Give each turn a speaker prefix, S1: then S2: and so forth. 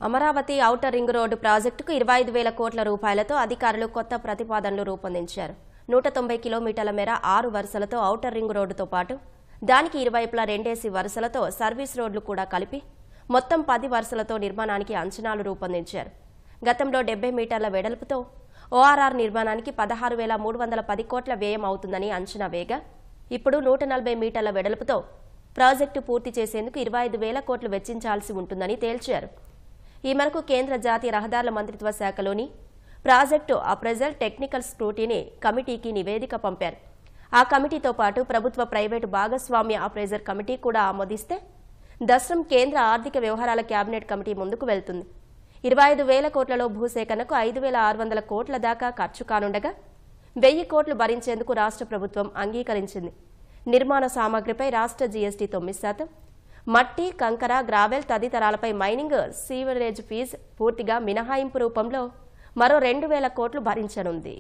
S1: Amaravati outer ring road ప్రాజెక్టుకు 25,000 కోట్ల రూపాయలతో అధికారులు కొత్త ప్రతిపాదనలు రూపొందించారు. 190 కిలోమీటర్ల మేర 6 వరుసలతో ఔటర్ రింగ్ రోడ్డుతో పాటు దానికి ఇరువైపులా 2 వరుసలతో సర్వీస్ రోడ్లు కూడా కలిపి మొత్తం 10 వరుసలతో నిర్మాణానికి అంచనాలు రూపొందించారు. గతంలో 70 మీటర్ల వెడల్పుతో ఓఆర్ఆర్ నిర్మాణానికి 16,310 కోట్ల వ్యయం అవుతుందని అంచనా వేగా ఇప్పుడు 140 మీటర్ల వెడల్పుతో ప్రాజెక్టు పూర్తి చేసేందుకు 25,000 కోట్లు వెచ్చించాల్సి ఉంటుందని తేల్చారు. ఈ మేరకు కేంద్ర జాతీయ రహదారుల మంత్రిత్వ శాఖలోని ప్రాజెక్టు అప్రైజల్ టెక్నికల్ స్క్రూటినీ కమిటీకి నివేదిక పంపారు. ఆ కమిటీతో పాటు ప్రభుత్వ ప్రైవేటు భాగస్వామ్య అప్రైజర్ కమిటీ కూడా ఆమోదిస్తే దసరం కేంద్ర ఆర్థిక వ్యవహారాల కేబినెట్ కమిటీ ముందుకు వెళ్తుంది. 25,000 కోట్లలో భూసేకరణకు 5,600 కోట్ల దాకా ఖర్చు కానుండగా 1,000 కోట్లు భరించేందుకు రాష్ట్ర ప్రభుత్వం అంగీకరించింది. నిర్మాణ సామగ్రిపై రాష్ట్ర జీఎస్టీ 9%, మట్టి, కంకర, గ్రావెల్ తదితరాలపై మైనింగ్, సీవరేజ్ ఫీజు పూర్తిగా మినహాయింపు రూపంలో మరో 2,000 కోట్లు భరించనుంది.